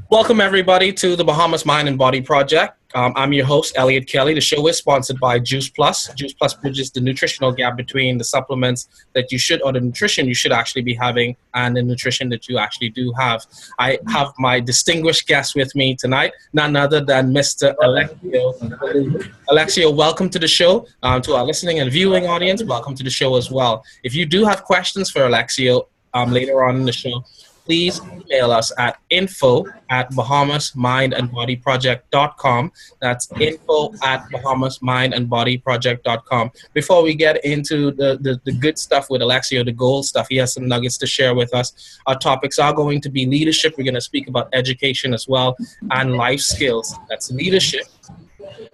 Welcome, everybody, to the Bahamas Mind and Body Project. I'm your host, Eliot Kelly. The show is sponsored by Juice Plus. Juice Plus bridges the nutritional gap between the supplements that you should, or the nutrition you should actually be having, and the nutrition that you actually do have. I have my distinguished guest with me tonight, none other than Mr. Alexio Baillou. Alexio, welcome to the show. To our listening and viewing audience, welcome to the show as well. If you do have questions for Alexio later on in the show, please email us at info@bahamasmindandbodyproject.com. That's info@bahamasmindandbodyproject.com. Before we get into the good stuff with Alexio, the gold stuff, he has some nuggets to share with us. Our topics are going to be leadership. We're going to speak about education as well, and life skills. That's leadership,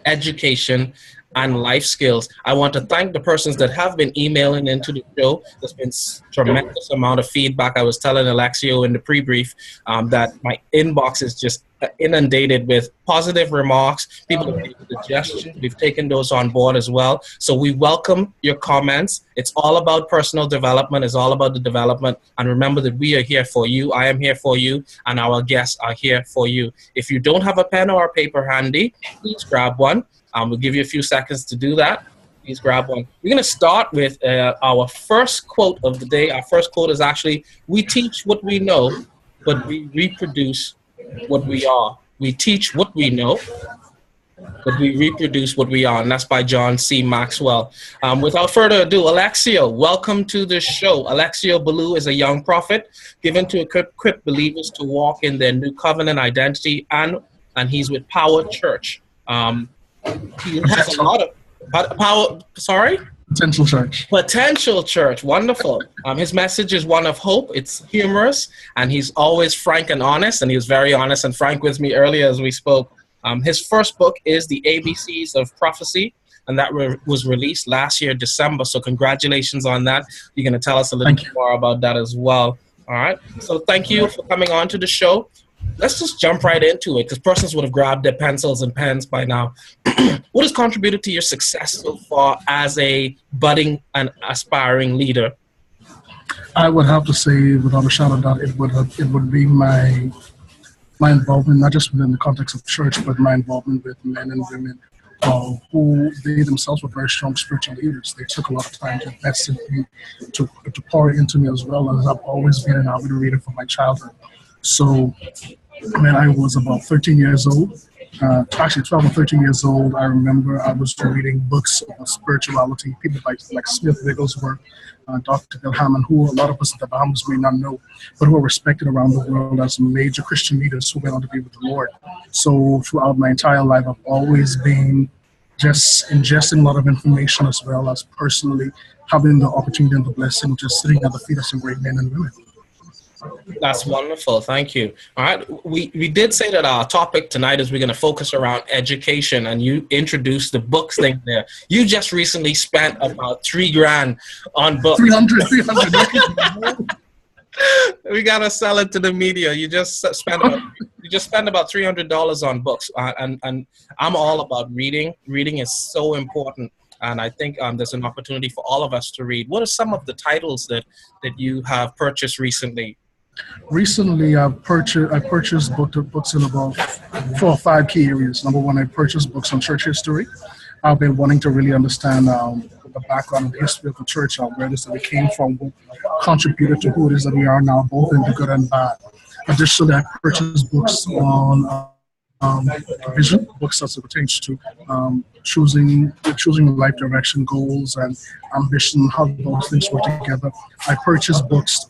education, and life skills. I want to thank the persons that have been emailing into the show. There's been tremendous amount of feedback. I was telling Alexio in the pre-brief that my inbox is just inundated with positive remarks. People have made suggestions. We've taken those on board as well. So we welcome your comments. It's all about personal development. It's all about the development. And remember that we are here for you. I am here for you. And our guests are here for you. If you don't have a pen or a paper handy, please grab one. We'll give you a few seconds to do that. Please grab one. We're going to start with our first quote of the day. Our first quote is actually, "We teach what we know, but we reproduce what we are." We teach what we know, but we reproduce what we are. And that's by John C. Maxwell. Without further ado, Alexio, welcome to the show. Alexio Baillou is a young prophet given to equip believers to walk in their new covenant identity, and he's with Power Church. He has a lot of power. Sorry? Potential Church. Potential Church. Wonderful. His message is one of hope. It's humorous, and he's always frank and honest, and he was very honest and frank with me earlier as we spoke. His first book is The ABCs of Prophecy, and that was released last year, December. So congratulations on that. You're going to tell us a little bit more about that as well. All right. So thank you for coming on to the show. Let's just jump right into it, because persons would have grabbed their pencils and pens by now. What has contributed to your success so far as a budding and aspiring leader? I would have to say, without a shadow of doubt, it would be my involvement, not just within the context of church, but my involvement with men and women who they themselves were very strong spiritual leaders. They took a lot of time to invest in me, to pour into me as well, as I've always been an avid reader from my childhood. So when I was about 13 years old, actually 12 or 13 years old, I remember I was reading books about spirituality, people like Smith Wigglesworth, Dr. Bill Hammond, who a lot of us in the Bahamas may not know, but who are respected around the world as major Christian leaders who went on to be with the Lord. So throughout my entire life, I've always been just ingesting a lot of information, as well as personally having the opportunity and the blessing of just sitting at the feet of some great men and women. That's wonderful. Thank you. All right. We did say that our topic tonight is we're going to focus around education, and you introduced the books thing there. You just recently spent about $3,000 on books. 300. We got to sell it to the media. You just spent about $300 on books. And I'm all about reading. Reading is so important. And I think there's an opportunity for all of us to read. What are some of the titles that you have purchased recently? Recently, I purchased books in about 4 or 5 key areas. Number one, I purchased books on church history. I've been wanting to really understand the background and the history of the church, where it is that we came from, what contributed to who it is that we are now, both in the good and bad. Additionally, I purchased books on vision, books as it pertains to choosing life direction, goals, and ambition, how those things work together. I purchased books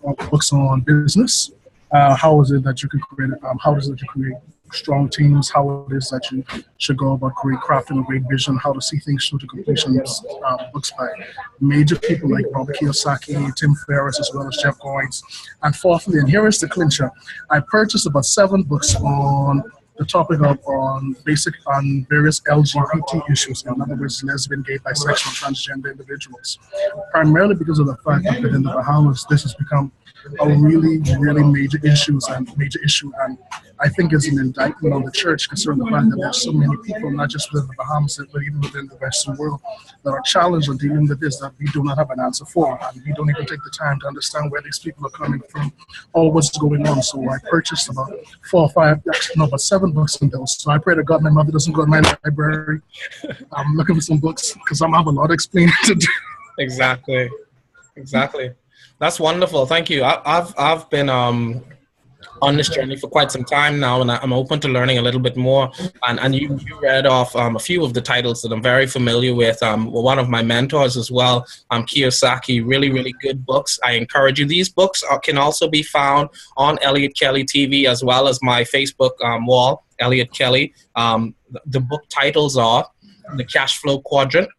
on business. How is it that you can create? How is it that you create strong teams? How it is that you should go about crafting a great vision? How to see things through to completion? Books by major people like Robert Kiyosaki, Tim Ferriss, as well as Jeff Goins. And fourthly, and here is the clincher, I purchased about 7 books on the topic of on various LGBT issues, in other words, lesbian, gay, bisexual, transgender individuals. Primarily because of the fact that in the Bahamas, this has become a really, really major issue, and I think is an indictment on the church concerning the fact that there's so many people, not just within the Bahamas, but even within the Western world, that are challenged on dealing with this that we do not have an answer for. And we don't even take the time to understand where these people are coming from or what's going on. So I purchased about 7 books in those. So I pray to God my mother doesn't go to my library. I'm looking for some books because I'm have a lot of explaining to do. Exactly. That's wonderful. Thank you. I've been on this journey for quite some time now, and I'm open to learning a little bit more. And you read off a few of the titles that I'm very familiar with. One of my mentors as well, Kiyosaki, really good books. I encourage you. These books can also be found on Eliot Kelly TV as well as my Facebook wall, Eliot Kelly. The book titles are The Cash Flow Quadrant.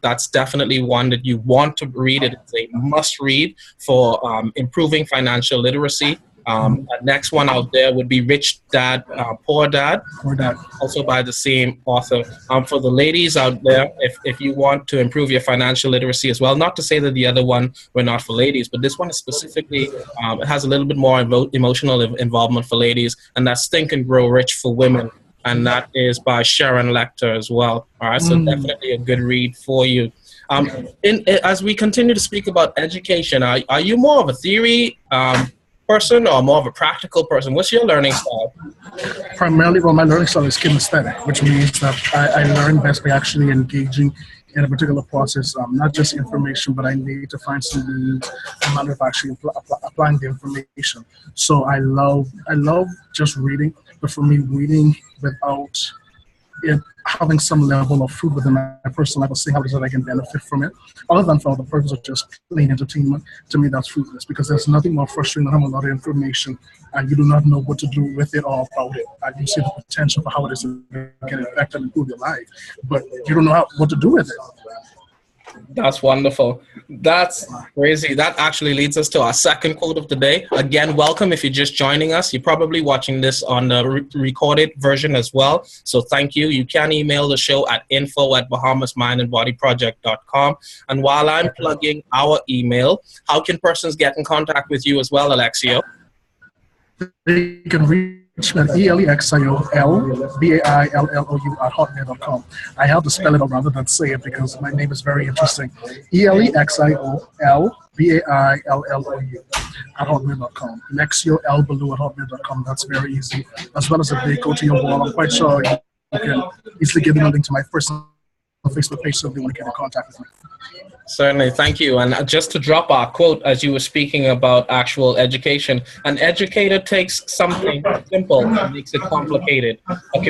That's definitely one that you want to read. It's a must read for improving financial literacy. The next one out there would be Rich Dad, Poor Dad, also by the same author. For the ladies out there, if you want to improve your financial literacy as well, not to say that the other one were not for ladies, but this one is specifically, it has a little bit more emotional involvement for ladies, and that's Think and Grow Rich for Women. And that is by Sharon Lecter as well. All right, so definitely a good read for you. As we continue to speak about education, are you more of a theory person or more of a practical person? What's your learning style? Primarily, my learning style is kinesthetic, which means that I learn best by actually engaging in a particular process, not just information, but I need to find some manner of actually applying the information. So I love just reading, but for me, reading without it having some level of food within my personal life, or seeing how it is that I can benefit from it, other than for the purpose of just plain entertainment, to me that's fruitless, because there's nothing more frustrating than having a lot of information and you do not know what to do with it or about it. And you see the potential for how it is to get effect and improve your life, but you don't know what to do with it. That's wonderful. That's crazy. That actually leads us to our second quote of the day. Again, welcome if you're just joining us. You're probably watching this on the recorded version as well. So thank you. You can email the show at info@bahamasmindandbodyproject.com. And while I'm plugging our email, how can persons get in contact with you as well, Alexio? They can reach me at ELEXIOLBAILLOU@hotmail.com. I have to spell it out rather than say it because my name is very interesting. ELEXIOLBAILLOU@hotmail.com. Alexio Baillou @hotmail.com. That's very easy. As well as if they go to your wall, I'm quite sure you can easily give them a link to my personal Facebook page so if they want to get in contact with me. Certainly, thank you. And just to drop our quote, as you were speaking about actual education, an educator takes something simple and makes it complicated. A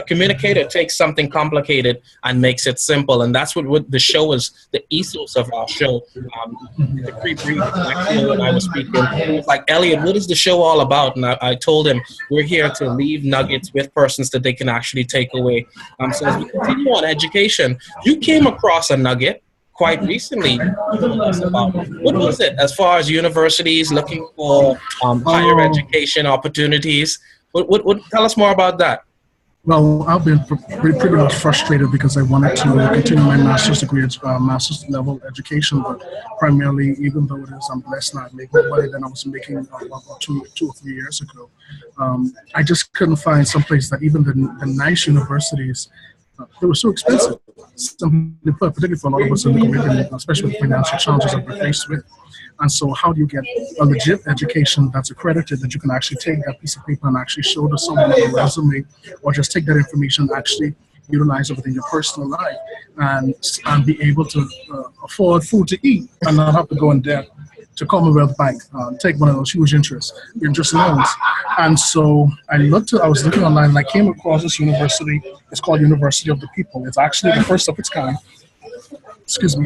communicator takes something complicated and makes it simple. And that's what the show is, the ethos of our show. The pre-brief, actually, when I was speaking, it was like, Eliot, what is the show all about? And I told him, we're here to leave nuggets with persons that they can actually take away. So as we continue on education, you came across a nugget quite recently. What was it as far as universities looking for higher education opportunities? What tell us more about that? Well, I've been pretty much frustrated because I wanted to continue my master's degree, master's level education, but primarily, even though it is, I'm blessed not making more money than I was making about 2 or 3 years ago. I just couldn't find some place that even the nice universities, they were so expensive, particularly for a lot of us in the Caribbean, especially with financial challenges that we're faced with. And so how do you get a legit education that's accredited, that you can actually take that piece of paper and actually show to someone on a resume, or just take that information and actually utilize it within your personal life and be able to afford food to eat and not have to go in debt to Commonwealth Bank, take one of those huge interest loans. And so I was looking online and I came across this university. It's called University of the People. It's actually the first of its kind.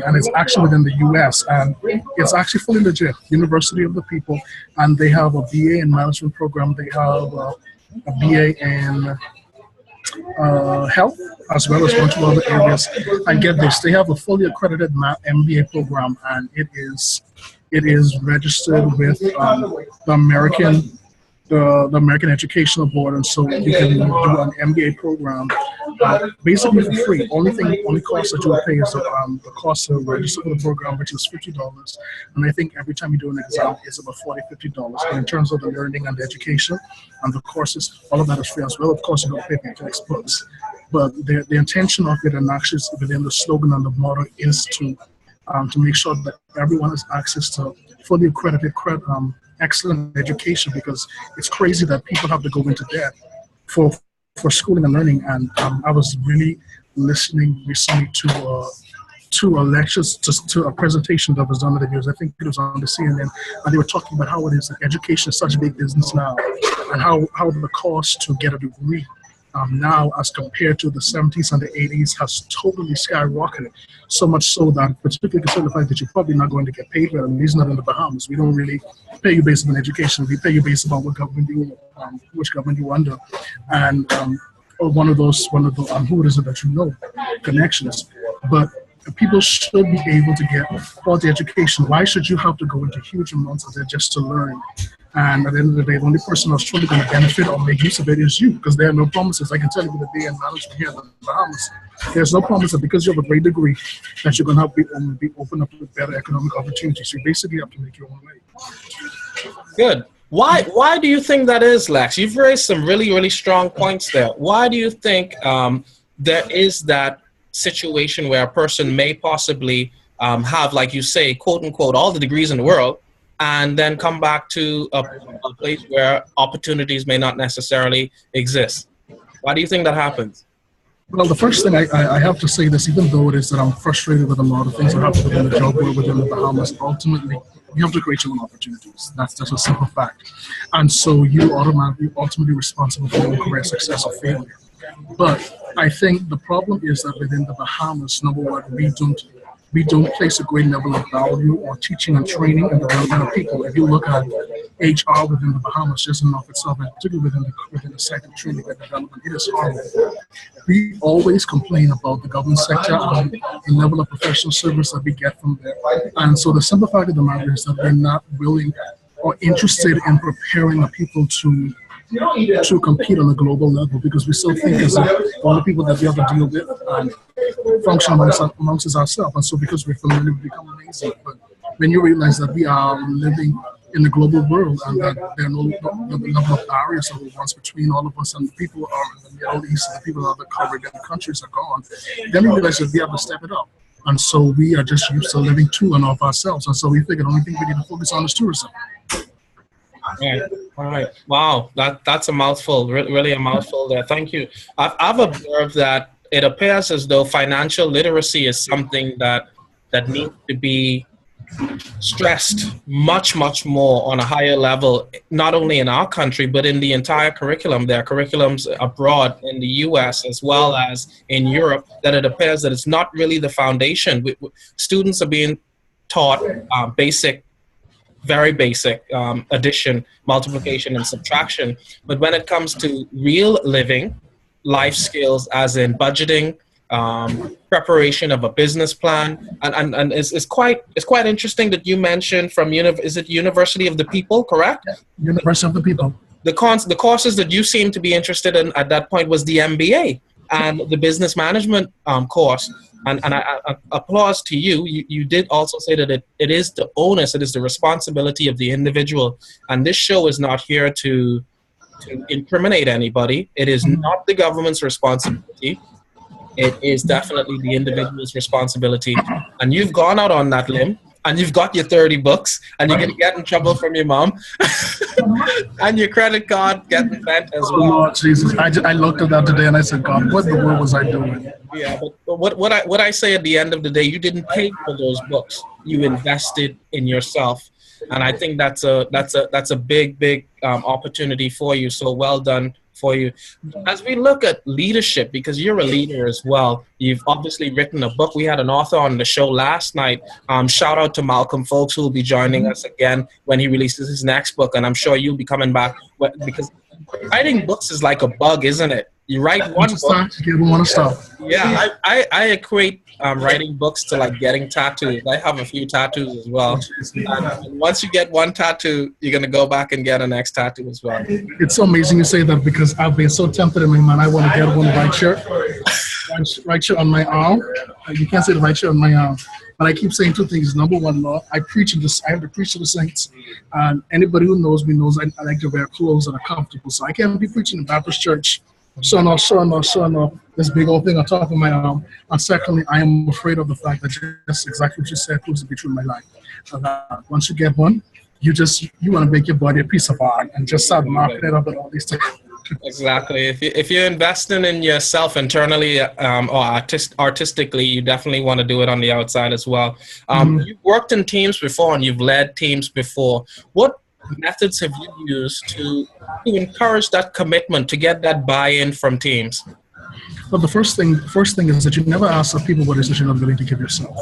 And it's actually within the U.S. and it's actually fully legit, University of the People, and they have a BA in management program. They have a BA in health, as well as one or two other areas. And get this, they have a fully accredited MBA program, and it is registered with the American Educational Board, and so you can do an MBA program basically for free. Only cost that you will pay is the cost to register for the program, which is $50. And I think every time you do an exam, it's about $40, $50. But in terms of the learning and the education and the courses, all of that is free as well. Of course, you got to pay for your textbooks. But the intention of it, and actually within the slogan and the motto, is to make sure that everyone has access to fully accredited, excellent education, because it's crazy that people have to go into debt for schooling and learning. And I was really listening recently to a lecture, to a presentation that was done at the news. I think it was on the CNN, and they were talking about how it is that education is such a big business now, and how the cost to get a degree now as compared to the 70s and the 80s has totally skyrocketed. So much so that, particularly considering the fact that you're probably not going to get paid well, at least not in the Bahamas. We don't really pay you based on education. We pay you based on what government which government you're under, and or one of the who is it that you know, connections. But people should be able to get quality education. Why should you have to go into huge amounts of it just to learn? And at the end of the day, the only person that's truly going to benefit or make use of it is you, because there are no promises. I can tell you with the day in management here in the Bahamas, there's no promise that because you have a great degree that you're going to be open up with better economic opportunities. You basically have to make your own way. Good. Why do you think that is, Lex? You've raised some really, really strong points there. Why do you think there is that situation where a person may possibly have, like you say, quote unquote, all the degrees in the world, and then come back to a place where opportunities may not necessarily exist? Why do you think that happens? Well, the first thing I have to say this, even though it is that I'm frustrated with a lot of things that happen within the job world within the Bahamas, ultimately, you have to create your own opportunities. That's a simple fact. And so you're ultimately responsible for your career success or failure. But I think the problem is that within the Bahamas, number one, we don't place a great level of value on teaching and training and development of people. If you look at HR within the Bahamas, just in of itself, and particularly within the sector of training and development, it is horrible. We always complain about the government sector and the level of professional service that we get from there. And so the simple fact of the matter is that we're not willing or interested in preparing the people to compete on a global level, because we still think as if all the people that we have to deal with and function amongst us ourselves. And so because we're familiar, we become lazy. But when you realize that we are living in a global world and that there are no level of barriers that once between all of us, and the people are in the Middle East and the people that are covered and the countries are gone, then we realize that we have to step it up. And so we are just used to living to and of ourselves. And so we think the only thing we need to focus on is tourism. All right. Wow. That's a mouthful. Really a mouthful there. Thank you. I've observed that it appears as though financial literacy is something that needs to be stressed much, much more on a higher level, not only in our country, but in the entire curriculum. There are curriculums abroad in the US as well as in Europe that it appears that it's not really the foundation. Students are being taught very basic addition, multiplication, and subtraction. But when it comes to real living, life skills, as in budgeting, preparation of a business plan, and it's quite interesting that you mentioned from is it University of the People, correct? Yeah. University of the People. The courses that you seem to be interested in at that point was the MBA and the business management course. And I applause to you. You did also say that it is the onus, it is the responsibility of the individual. And this show is not here to incriminate anybody. It is not the government's responsibility. It is definitely the individual's responsibility. And you've gone out on that limb, and you've got your 30 books, and you're going to get in trouble from your mom, and your credit card getting bent as well. Oh, Lord Jesus. I looked at that today, and I said, God, what in the world was I doing? Yeah, but what I say at the end of the day, you didn't pay for those books. You invested in yourself. And I think that's a big opportunity for you. So well done for you. As we look at leadership, because you're a leader as well, you've obviously written a book. We had an author on the show last night. Shout out to Malcolm Folks, who will be joining us again when he releases his next book. And I'm sure you'll be coming back, because writing books is like a bug, isn't it? You write one book. You don't want to stop. Yeah, I equate writing books to like getting tattoos. I have a few tattoos as well. And once you get one tattoo, you're going to go back and get a next tattoo as well. It's so amazing you say that, because I've been so tempted in my mind. I want to get one white shirt. right here on my arm. You can't say the right here on my arm. But I keep saying two things. Number one, Lord, I have to preach to the saints. And anybody who knows me knows I like to wear clothes that are comfortable. So I can't be preaching in Baptist church, showing off this big old thing on top of my arm. And secondly, I am afraid of the fact that just exactly what you said proves to be true in my life. Once you get one, you want to make your body a piece of art and just start marketing it up and all these things. Exactly. If you're investing in yourself internally or artistically, you definitely want to do it on the outside as well. You've worked in teams before and you've led teams before. What methods have you used to encourage that commitment, to get that buy-in from teams? Well, the first thing is that you never ask the people what it is that you're not willing to give yourself.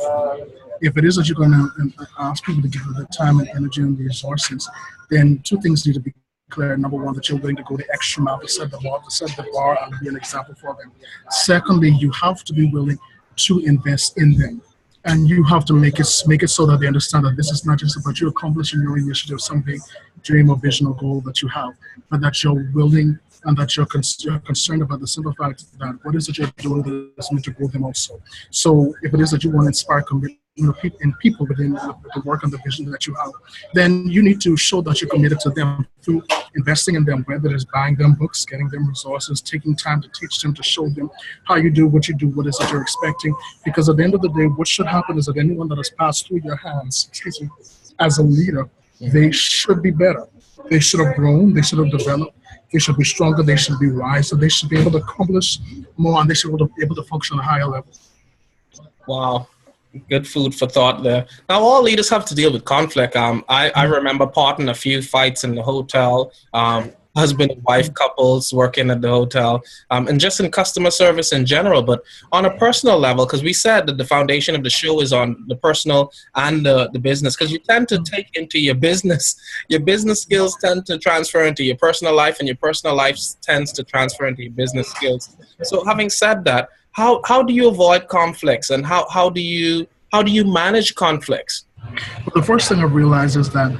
If it is that you're going to ask people to give you the time and energy and the resources, then two things need to be clear. Number one, that you're willing to go the extra mile to set the bar and be an example for them. Secondly, you have to be willing to invest in them. And you have to make it so that they understand that this is not just about you accomplishing your initiative, some big dream or vision or goal that you have, but that you're willing and that you're concerned about the simple fact that what is it you're doing is meant to grow them also. So if it is that you want to inspire commitment in people within the work and the vision that you have, then you need to show that you're committed to them through investing in them, whether it's buying them books, getting them resources, taking time to teach them, to show them how you do what you do, what is it you're expecting. Because at the end of the day, what should happen is that anyone that has passed through your hands, as a leader, they should be better. They should have grown, they should have developed, they should be stronger, they should be wiser, they should be able to accomplish more, and they should be able to function at a higher level. Wow. Good food for thought there. Now, all leaders have to deal with conflict. I remember parting a few fights in the hotel, husband and wife couples working at the hotel, and just in customer service in general. But on a personal level, because we said that the foundation of the show is on the personal and the business, because you tend to take into your business skills tend to transfer into your personal life, and your personal life tends to transfer into your business skills. So having said that, how do you avoid conflicts, and how do you manage conflicts? Well, the first thing I realized is that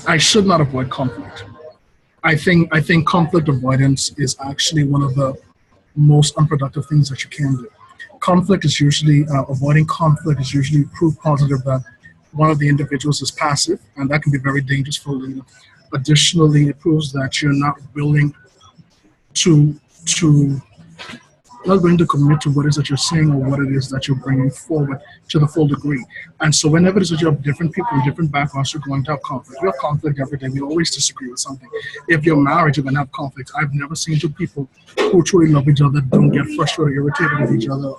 I should not avoid conflict. I think conflict avoidance is actually one of the most unproductive things that you can do. Conflict is usually avoiding conflict is usually proof positive that one of the individuals is passive, and that can be very dangerous for a leader. Additionally, it proves that you're not willing to commit to what it is that you're saying or what it is that you're bringing forward to the full degree. And so whenever it is that you have different people in different backgrounds, you're going to have conflict. We have conflict every day. We always disagree with something. If you're married, you're going to have conflict. I've never seen two people who truly love each other don't get frustrated, irritated with each other,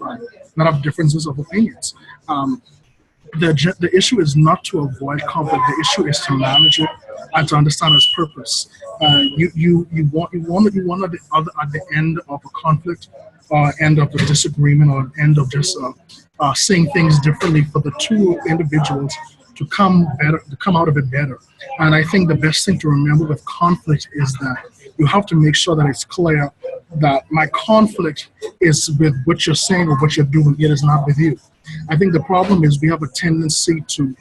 not have differences of opinions. The issue is not to avoid conflict. The issue is to manage it and to understand its purpose. You want at the end of a conflict, end of a disagreement, or end of just saying things differently, for the two individuals to come out of it better. And I think the best thing to remember with conflict is that you have to make sure that it's clear that my conflict is with what you're saying or what you're doing. It is not with you. I think the problem is we have a tendency to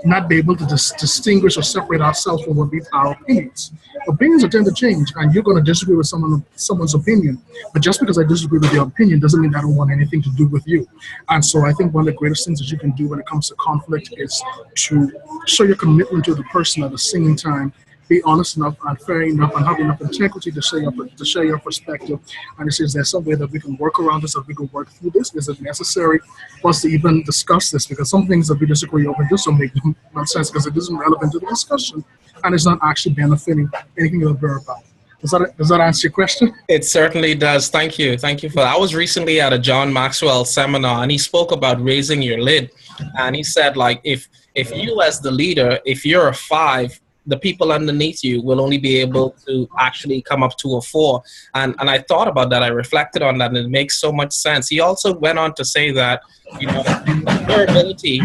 not be able to distinguish or separate ourselves from what our opinions. Opinions tend to change, and you're going to disagree with someone's opinion. But just because I disagree with your opinion doesn't mean I don't want anything to do with you. And so I think one of the greatest things that you can do when it comes to conflict is to show your commitment to the person at the same time. Be honest enough and fair enough and have enough integrity to share your perspective. And it says there's some way that we can work around this, that we can work through this. Is it necessary for us to even discuss this? Because some things that we disagree over just don't make much sense because it isn't relevant to the discussion and it's not actually benefiting anything that we're about. Does that answer your question? It certainly does. Thank you. Thank you for that. I was recently at a John Maxwell seminar, and he spoke about raising your lid. And he said, like, if you as the leader, if you're a 5, the people underneath you will only be able to actually come up to a 4. And I thought about that. I reflected on that, and it makes so much sense. He also went on to say that, your ability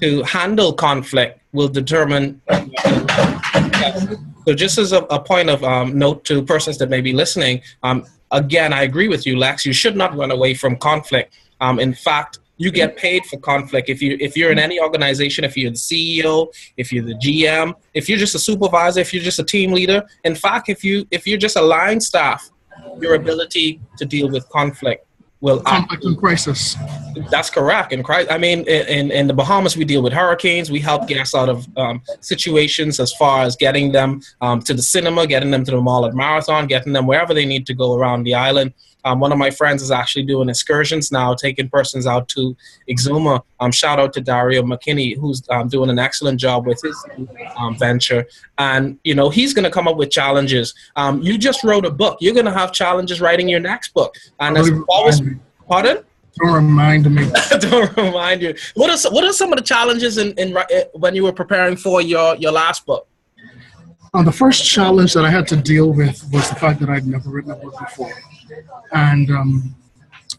to handle conflict will determine. So just as a point of note to persons that may be listening, again, I agree with you, Lex. You should not run away from conflict. In fact, you get paid for conflict. If you're in any organization, if you're the CEO, if you're the GM, if you're just a supervisor, if you're just a team leader, in fact, if you're just a line staff, your ability to deal with conflict will Conflict and crisis. that's correct. And I mean, in the Bahamas, we deal with hurricanes. We help guests out of situations as far as getting them to the cinema, getting them to the mall at Marathon, getting them wherever they need to go around the island. One of my friends is actually doing excursions now, taking persons out to Exuma. Shout out to Dario McKinney, who's doing an excellent job with his venture. And, you know, he's going to come up with challenges. You just wrote a book. You're going to have challenges writing your next book. And as always, pardon? Don't remind me. Don't remind you. What are some of the challenges when you were preparing for your last book? The first challenge that I had to deal with was the fact that I'd never written a book before. And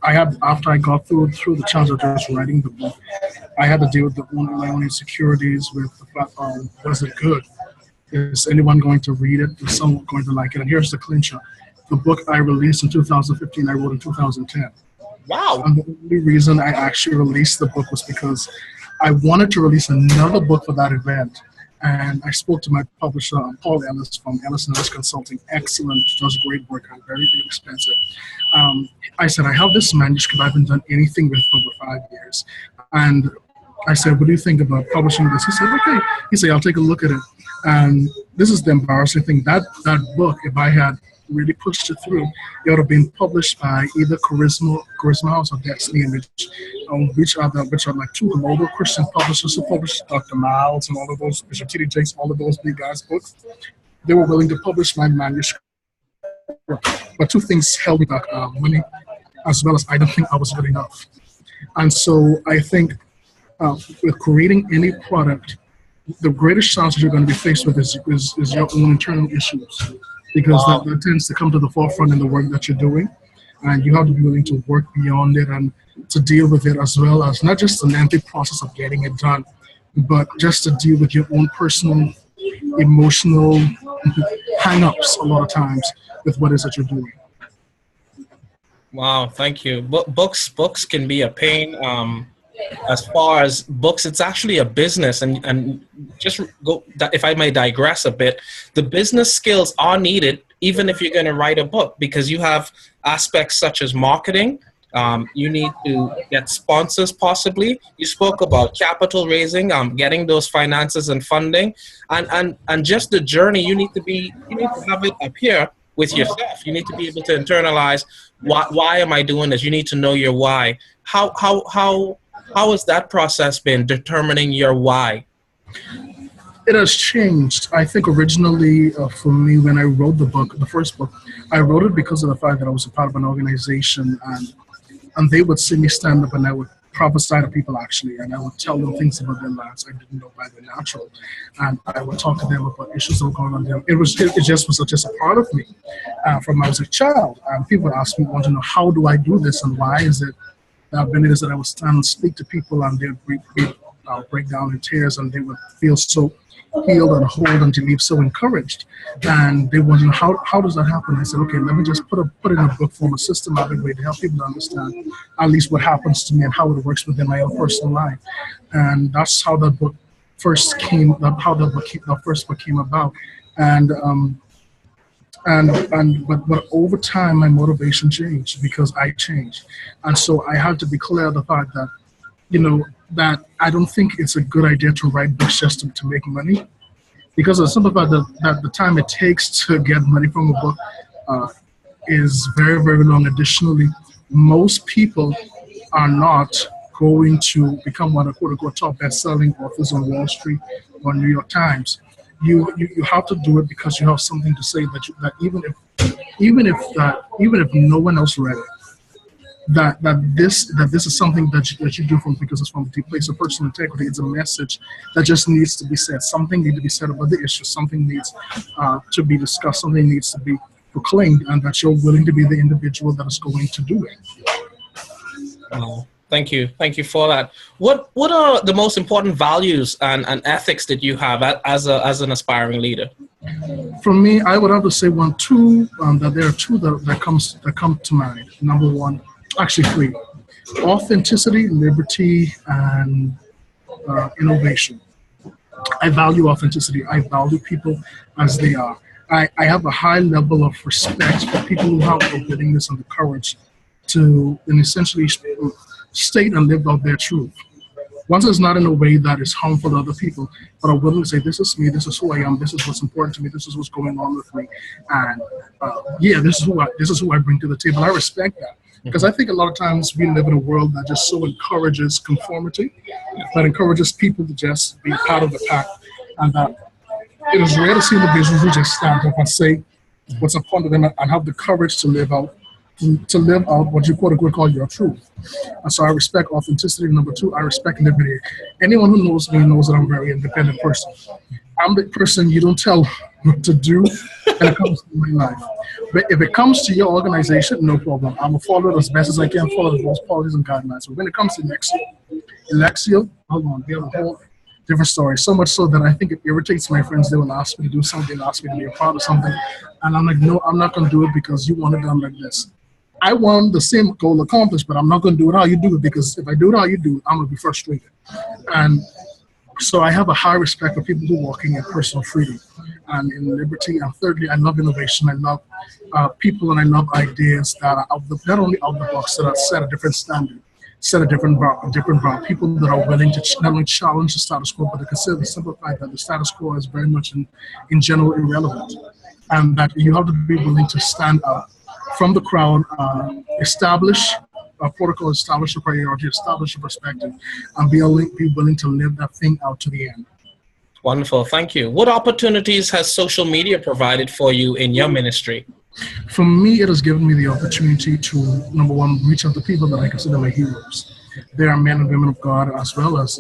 after I got through the challenge of just writing the book, I had to deal with my own insecurities with the fact, was it good? Is anyone going to read it? Is someone going to like it? And here's the clincher. The book I released in 2015, I wrote in 2010. Wow. And the only reason I actually released the book was because I wanted to release another book for that event. And I spoke to my publisher, Paul Ellis from Ellis & Ellis Consulting. Excellent, does great work, and very, very expensive. I said, I have this manuscript I haven't done anything with for over 5 years. And I said, what do you think about publishing this? He said, okay. He said, I'll take a look at it. And this is the embarrassing thing. That book, if I had really pushed it through, it would have been published by either Charisma House or Destiny Image, which are like two global Christian publishers who published Dr. Miles and all of those, Bishop T.D. Jakes, all of those big guys' books. They were willing to publish my manuscript. But two things held me back, money, as well as I don't think I was good enough. And so I think with creating any product, the greatest challenge you're going to be faced with is your own internal issues. Because that tends to come to the forefront in the work that you're doing. And you have to be willing to work beyond it and to deal with it, as well as not just the lengthy process of getting it done, but just to deal with your own personal, emotional hang-ups a lot of times with what it is that you're doing. Wow, thank you. Books can be a pain. As far as books, it's actually a business, and just go, if I may digress a bit, the business skills are needed even if you're going to write a book, because you have aspects such as marketing. You need to get sponsors, possibly. You spoke about capital raising, getting those finances and funding, and just the journey. You need to have it up here with yourself. You need to be able to internalize why am I doing this? You need to know your why. How has that process been, determining your why? It has changed. I think originally for me, when I wrote the first book, I wrote it because of the fact that I was a part of an organization, and they would see me stand up and I would prophesy to people, actually, and I would tell them things about their lives I didn't know by the natural, and I would talk to them about issues that were going on there. It just was a part of me from when I was a child. And people would ask me, want to know, how do I do this, and why is it that that I would stand and speak to people, and they would break down in tears, and they would feel so healed and whole and to leave so encouraged. And they wanted to know, how does that happen? I said, okay, let me just put it in a book form, a systematic way to help people understand at least what happens to me and how it works within my own personal life. And that's how that book first came, the first book came about. But over time, my motivation changed because I changed. And so I had to be clear of the fact that, that I don't think it's a good idea to write books just to make money, because of the simple fact that the time it takes to get money from a book is very, very long. Additionally, most people are not going to become one of the quote-unquote top best-selling authors on Wall Street or New York Times. You have to do it because you have something to say that even if no one else read it, that this is something that you do because it's from a deep place of personal integrity. It's a message that just needs to be said. Something needs to be said about the issue. Something needs to be discussed. Something needs to be proclaimed, and that you're willing to be the individual that is going to do it. Oh, thank you for that. What are the most important values and ethics that you have as an aspiring leader? For me, I would have to say that there are two that come to mind. Number one, actually three: authenticity, liberty, and innovation. I value authenticity. I value people as they are. I have a high level of respect for people who have the willingness and the courage to, and essentially state and live out their truth. Once it's not in a way that is harmful to other people, but are willing to say, this is me, this is who I am, this is what's important to me, this is what's going on with me, and yeah, this is who I bring to the table. I respect that because I think a lot of times we live in a world that just so encourages conformity, that encourages people to just be part of the pack, and that it is rare to see individuals who just stand up and say what's important to them and have the courage to live out what you quote unquote call your truth. And so I respect authenticity. Number two, I respect liberty. Anyone who knows me knows that I'm a very independent person. I'm the person you don't tell what to do when it comes to my life. But if it comes to your organization, no problem. I'm going to follow it as best as I can, follow the rules, policies, and guidelines. But when it comes to Alexio, hold on, we have a whole different story. So much so that I think it irritates my friends. They will ask me to do something, ask me to be a part of something. And I'm like, no, I'm not going to do it because you want it done like this. I want the same goal accomplished, but I'm not going to do it how you do it, because if I do it how you do it, I'm going to be frustrated. And so I have a high respect for people who are walking in personal freedom and in liberty. And thirdly, I love innovation. I love people, and I love ideas that are not only out of the box, that are set a different standard, set a different bar. People that are willing to not only challenge the status quo, but to consider the simple fact that the status quo is very much in general irrelevant, and that you have to be willing to stand up from the crowd, establish a protocol, establish a priority, establish a perspective, and be willing to live that thing out to the end. Wonderful, thank you. What opportunities has social media provided for you in your ministry? For me, it has given me the opportunity to, number one, reach out to people that I consider my heroes. They are men and women of God, as well as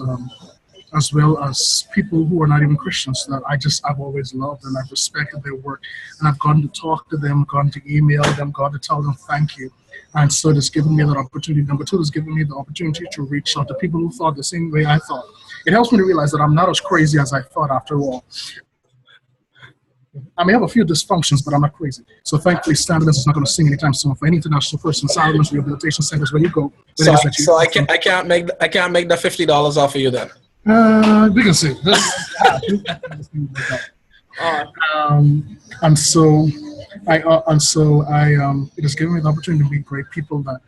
people who are not even Christians that I've always loved, and I've respected their work, and I've gotten to talk to them, gotten to email them, gotten to tell them thank you. And so it has given me that opportunity. Number two, it's given me the opportunity to reach out to people who thought the same way I thought. It helps me to realize that I'm not as crazy as I thought after all. I may have a few dysfunctions, but I'm not crazy. So thankfully, Standards is not going to sing anytime soon. For any international person, Salaman's rehabilitation centers where you go. So I can't make the $50 off of you then. We can see. And so it has given me the opportunity to meet great people that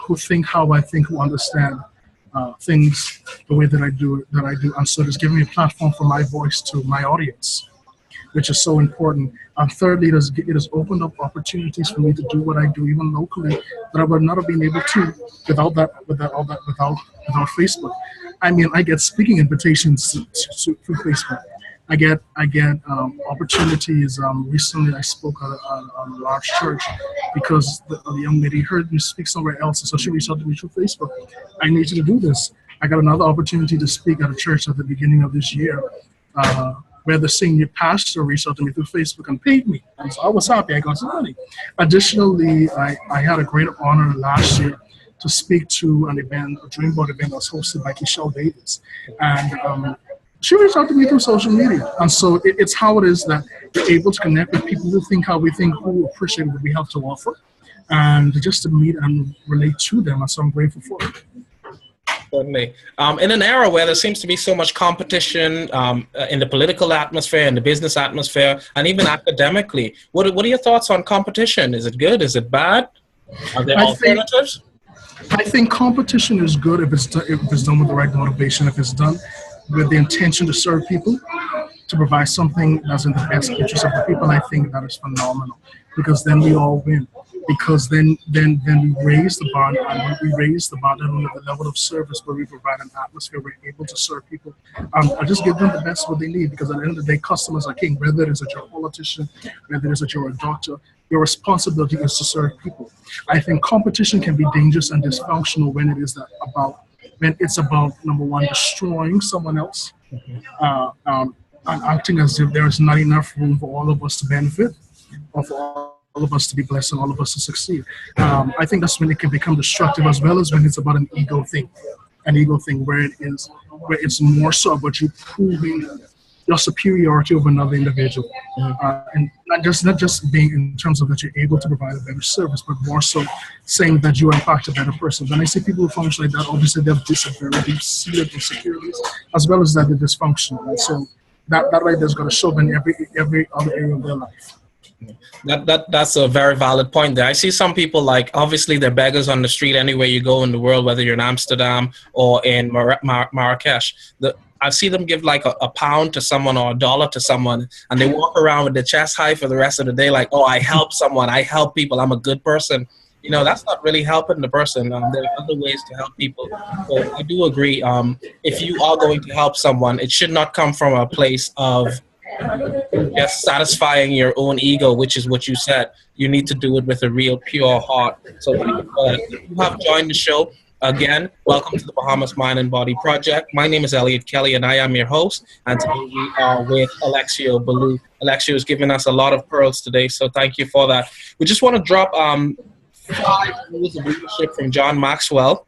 who think how I think, who understand things the way that I do. And so it has given me a platform for my voice to my audience, which is so important. And thirdly, it has opened up opportunities for me to do what I do, even locally, that I would not have been able to without Facebook. I mean, I get speaking invitations through Facebook. I get opportunities. Recently, I spoke at a large church because the young lady heard me speak somewhere else, and so she reached out to me through Facebook. I need you to do this. I got another opportunity to speak at a church at the beginning of this year, where the senior pastor reached out to me through Facebook and paid me. And so I was happy. I got some money. Additionally, I had a great honor last year to speak to a Dreamboat event that was hosted by Michelle Davis. And she reached out to me through social media. And so it's how it is that you're able to connect with people who think how we think, who appreciate what we have to offer, and just to meet and relate to them. And so I'm grateful for it. Certainly. In an era where there seems to be so much competition in the political atmosphere, in the business atmosphere, and even academically, what are your thoughts on competition? Is it good? Is it bad? Are there alternatives? I think competition is good if it's done with the right motivation, if it's done with the intention to serve people, to provide something that's in the best interest of the people. I think that is phenomenal, because then we all win. Because then we raise the bar, and we raise the bar not only at the level of service, but we provide an atmosphere where we're able to serve people. I just give them the best what they need, because at the end of the day, customers are king. Whether it is that you're a politician, whether it is that you're a doctor, your responsibility is to serve people. I think competition can be dangerous and dysfunctional when it's about number one, destroying someone else, and acting as if there is not enough room for all of us to benefit, or for all of us to be blessed and all of us to succeed. I think that's when it can become destructive, as well as when it's about an ego thing where it's more so about you proving your superiority over another individual, and not just being in terms of that you're able to provide a better service, but more so saying that you are in fact a better person. When I see people who function like that, obviously they have very deep-seated insecurities, as well as that they're dysfunctional. And so that way that's going to show up in every other area of their life. That's a very valid point there. I see some people, like, obviously they're beggars on the street anywhere you go in the world, whether you're in Amsterdam or in Marrakesh. I see them give like a pound to someone or $1 to someone, and they walk around with their chest high for the rest of the day, like, oh, I help someone, I help people, I'm a good person. You know, that's not really helping the person. There are other ways to help people. So I do agree. If you are going to help someone, it should not come from a place of just satisfying your own ego, which is what you said. You need to do it with a real pure heart. So if you have joined the show, again, welcome to the Bahamas Mind and Body Project. My name is Eliot Kelly, and I am your host. And today we are with Alexio Baillou. Alexio has given us a lot of pearls today, so thank you for that. We just want to drop 5 rules of leadership from John Maxwell.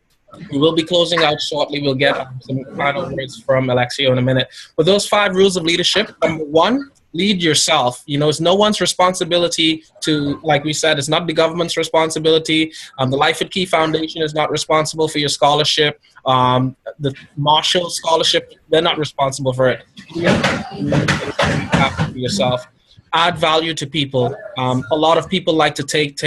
We will be closing out shortly. We'll get some final words from Alexio in a minute. But those 5 rules of leadership: number 1, lead yourself. You know, it's no one's responsibility to, like we said, it's not the government's responsibility. The Life at Key Foundation is not responsible for your scholarship. The Marshall Scholarship, they're not responsible for it. You have to be yourself. Add value to people. A lot of people like to take.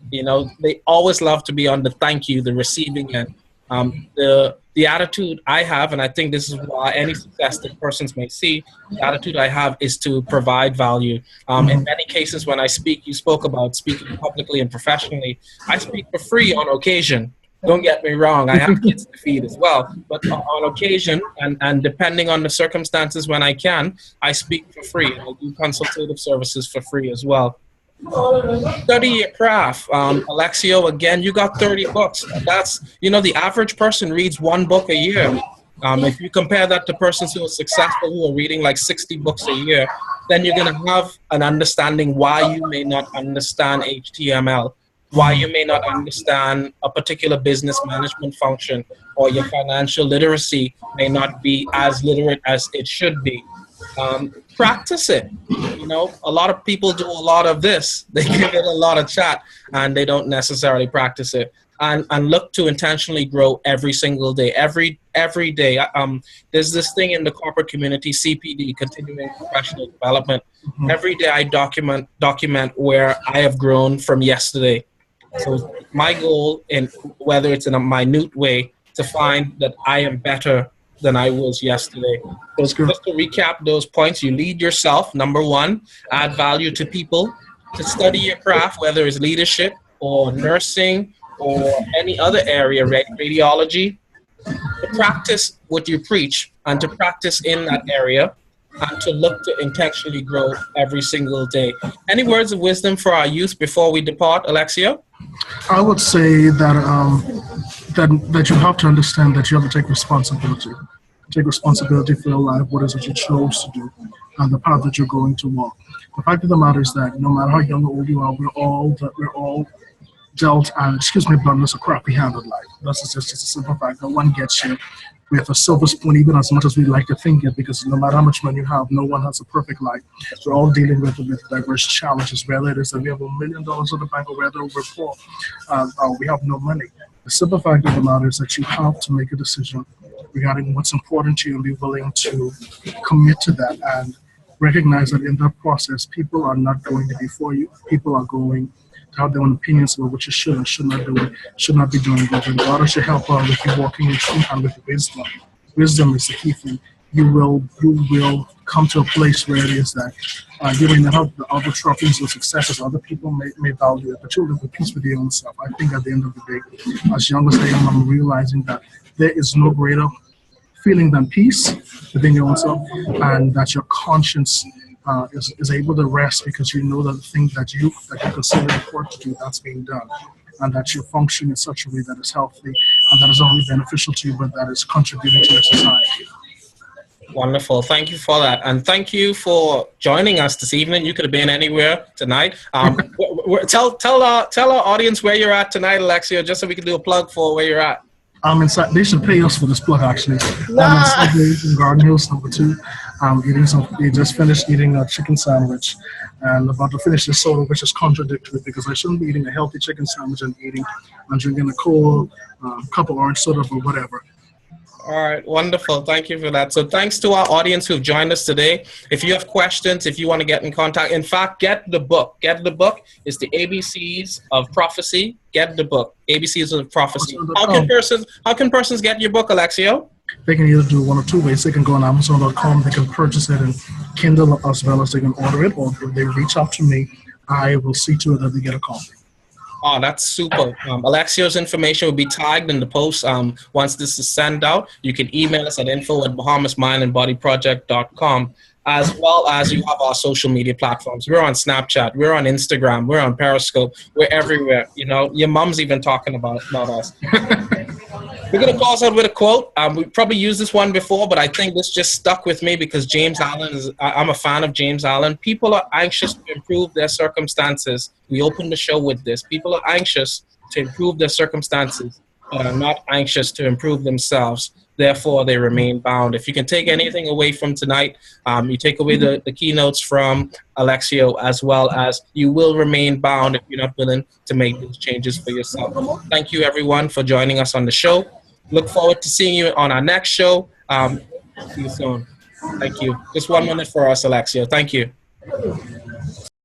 You know, they always love to be on the thank you, the receiving end. The attitude I have, and I think this is why any success that persons may see, the attitude I have is to provide value. In many cases, when I speak, you spoke about speaking publicly and professionally. I speak for free on occasion. Don't get me wrong, I have kids to feed as well. But on occasion, and depending on the circumstances when I can, I speak for free. I do consultative services for free as well. Study your craft. Alexio, again, you got 30 books. That's, you know, the average person reads 1 book a year. If you compare that to persons who are successful, who are reading like 60 books a year, then you're going to have an understanding why you may not understand HTML, why you may not understand a particular business management function, or your financial literacy may not be as literate as it should be. Practice it. You know, a lot of people do a lot of this. They give it a lot of chat, and they don't necessarily practice it. And look to intentionally grow every single day. Every day. There's this thing in the corporate community, CPD, continuing professional development. Every day I document where I have grown from yesterday. So my goal, in whether it's in a minute way, to find that I am better than I was yesterday. So just to recap those points: you lead yourself, number 1, add value to people, to study your craft, whether it's leadership or nursing or any other area, radiology, to practice what you preach and to practice in that area, and to look to intentionally grow every single day. Any words of wisdom for our youth before we depart, Alexio? I would say that you have to understand that you have to take responsibility. Take responsibility for your life, what is it you chose to do, and the path that you're going to walk. The fact of the matter is that no matter how young or old you are, we're all dealt, and excuse me, bluntness, a crappy hand of life. That's just a simple fact. No one gets you with a silver spoon, even as much as we like to think it, because no matter how much money you have, no one has a perfect life. We're all dealing with diverse challenges, whether it is that we have $1 million in the bank or whether we're poor, we have no money. The simple fact of the matter is that you have to make a decision regarding what's important to you and be willing to commit to that, and recognize that in that process, people are not going to be for you. People are going to have their own opinions about what you should and should not be doing. But when God should help out with you walking in truth and with wisdom. Wisdom is the key thing. You will come to a place where it is that you may not have the other trophies or successes other people may value it, but you'll live at peace with your own self. I think at the end of the day, as young as I am, I'm realizing that there is no greater feeling than peace within your own self, and that your conscience is able to rest because you know that the thing that you consider important to do, that's being done, and that you function in such a way that is healthy and that is only beneficial to you, but that is contributing to your society. Wonderful. Thank you for that. And thank you for joining us this evening. You could have been anywhere tonight. Tell our audience where you're at tonight, Alexio, just so we can do a plug for where you're at. I'm inside. They should pay us for this plug, actually. I'm inside in Garden Hills, number 2. We just finished eating a chicken sandwich and about to finish this soda, which is contradictory because I shouldn't be eating a healthy chicken sandwich and drinking a cold cup of orange soda or whatever. All right, wonderful. Thank you for that. So thanks to our audience who've joined us today. If you have questions, if you want to get in contact, in fact, get the book. Get the book. It's the ABCs of Prophecy. Get the book. ABCs of Prophecy. How can persons get your book, Alexio? They can either do one of two ways. They can go on Amazon.com, they can purchase it in Kindle as well as they can order it, or if they reach out to me, I will see to it that they get a copy. Oh, that's super. Alexio's information will be tagged in the post once this is sent out. You can email us at info@bahamasmindandbodyproject.com, as well as you have our social media platforms. We're on Snapchat, we're on Instagram, we're on Periscope, we're everywhere. You know, your mom's even talking about us. We're going to close out with a quote. We probably used this one before, but I think this just stuck with me because James Allen I'm a fan of James Allen. People are anxious to improve their circumstances. We opened the show with this. People are anxious to improve their circumstances, but are not anxious to improve themselves. Therefore, they remain bound. If you can take anything away from tonight, you take away the keynotes from Alexio, as well as you will remain bound if you're not willing to make those changes for yourself. Thank you, everyone, for joining us on the show. Look forward to seeing you on our next show. See you soon. Thank you. Just 1 minute for us, Alexio. Thank you.